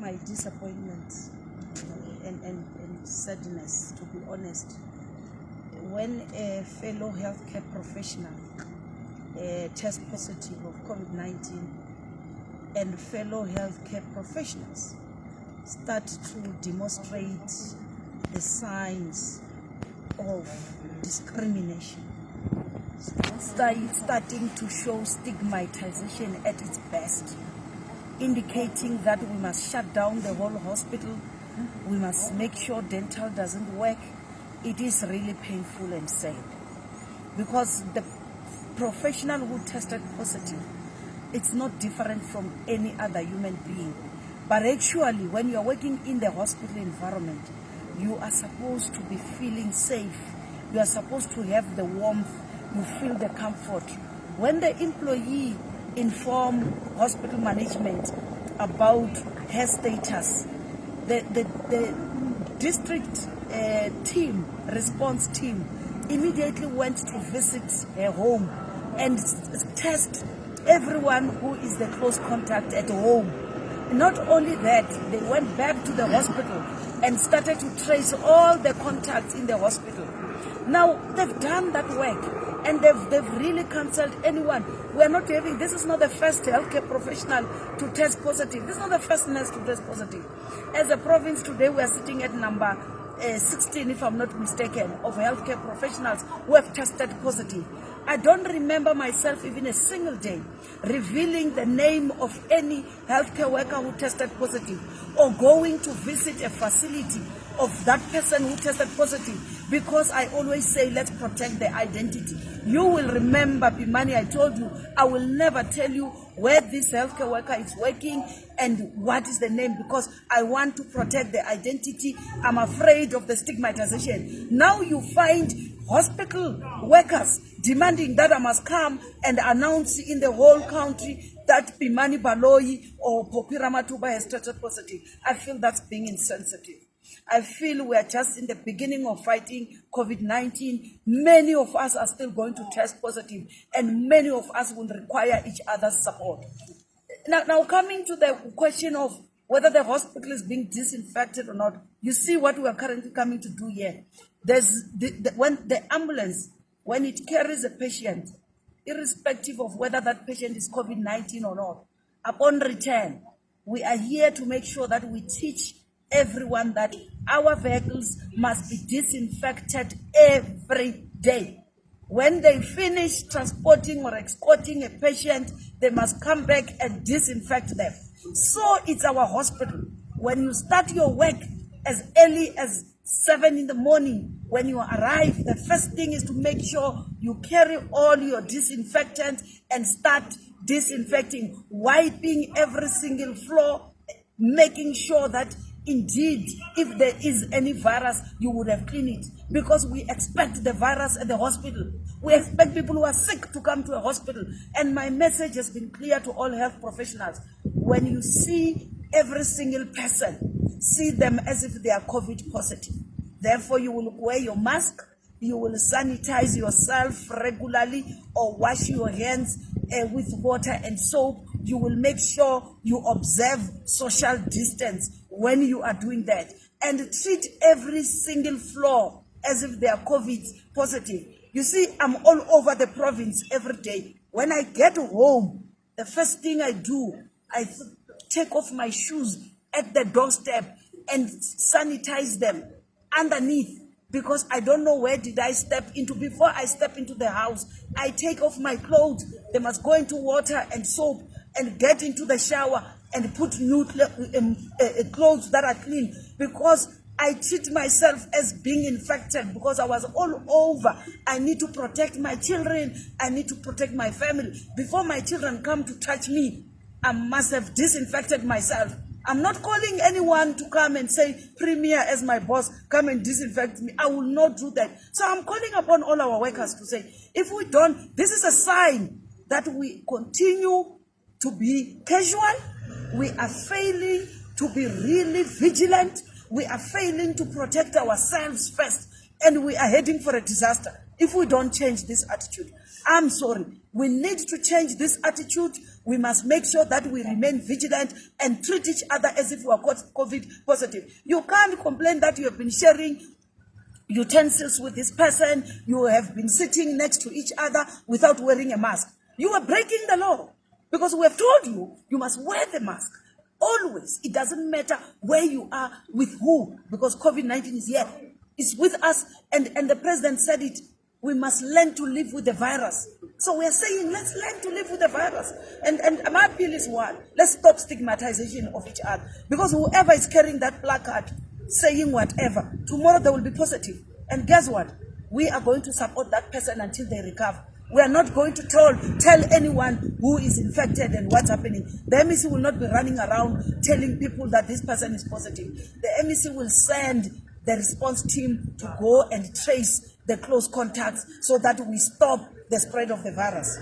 my disappointment and sadness, to be honest, when a fellow healthcare professional tests positive of COVID-19 and fellow healthcare professionals start to demonstrate the signs of discrimination, starting to show stigmatization at its best, indicating that we must shut down the whole hospital, we must make sure dental doesn't work. It is really painful and sad, because the professional who tested positive, it's not different from any other human being. But actually, when you're working in the hospital environment, you are supposed to be feeling safe. You are supposed to have the warmth. You feel the comfort. When the employee inform hospital management about her status, the district response team immediately went to visit her home and test everyone who is the close contact at home. Not only that, they went back to the hospital and started to trace all the contacts in the hospital. Now, they've done that work and they've really cancelled anyone. We're not having, this is not the first healthcare professional to test positive. This is not the first nurse to test positive. As a province today, we are sitting at number 16, if I'm not mistaken, of healthcare professionals who have tested positive. I don't remember myself even a single day revealing the name of any healthcare worker who tested positive or going to visit a facility of that person who tested positive, because I always say, let's protect the identity. You will remember, Bimani, I told you, I will never tell you where this healthcare worker is working and what is the name, because I want to protect the identity. I'm afraid of the stigmatization. Now you find hospital workers demanding that I must come and announce in the whole country that Bimani Baloyi or Phophi Ramathuba has tested positive. I feel that's being insensitive. I feel we are just in the beginning of fighting COVID-19. Many of us are still going to test positive, and many of us will require each other's support. Now coming to the question of whether the hospital is being disinfected or not, you see what we are currently coming to do here. There's when the ambulance, when it carries a patient, irrespective of whether that patient is COVID-19 or not, upon return, we are here to make sure that we teach everyone that our vehicles must be disinfected every day. When they finish transporting or escorting a patient, they must come back and disinfect them. So it's our hospital. When you start your work as early as 7 in the morning, when you arrive, the first thing is to make sure you carry all your disinfectant and start disinfecting, wiping every single floor, making sure that indeed, if there is any virus, you would have cleaned it, because we expect the virus at the hospital. We expect people who are sick to come to a hospital. And my message has been clear to all health professionals. When you see every single person, see them as if they are COVID positive. Therefore, you will wear your mask, you will sanitize yourself regularly or wash your hands with water and soap. You will make sure you observe social distance when you are doing that, and treat every single floor as if they are COVID positive. You see, I'm all over the province every day. When I get home, the first thing I do, I take off my shoes at the doorstep and sanitize them underneath, because I don't know where did I step into. Before I step into the house, I take off my clothes. They must go into water and soap and get into the shower and put new clothes that are clean, because I treat myself as being infected, because I was all over. I need to protect my children. I need to protect my family. Before my children come to touch me, I must have disinfected myself. I'm not calling anyone to come and say, Premier as my boss, come and disinfect me. I will not do that. So I'm calling upon all our workers to say, if we don't, this is a sign that we continue to be casual. We are failing to be really vigilant. We are failing to protect ourselves first, and we are heading for a disaster. if we don't change this attitude. I'm sorry. We need to change this attitude. We must make sure that we remain vigilant and treat each other as if we are COVID positive. You can't complain that you have been sharing utensils with this person, you have been sitting next to each other without wearing a mask. You are breaking the law, because we have told you, you must wear the mask. Always. It doesn't matter where you are, with who, because COVID-19 is here. It's with us, and the president said it. We must learn to live with the virus. So we are saying, let's learn to live with the virus. And my appeal is one, let's stop stigmatization of each other. Because whoever is carrying that placard, saying whatever, tomorrow they will be positive. And guess what? We are going to support that person until they recover. We are not going to tell anyone who is infected and what's happening. The MEC will not be running around telling people that this person is positive. The MEC will send the response team to go and trace the close contacts so that we stop the spread of the virus.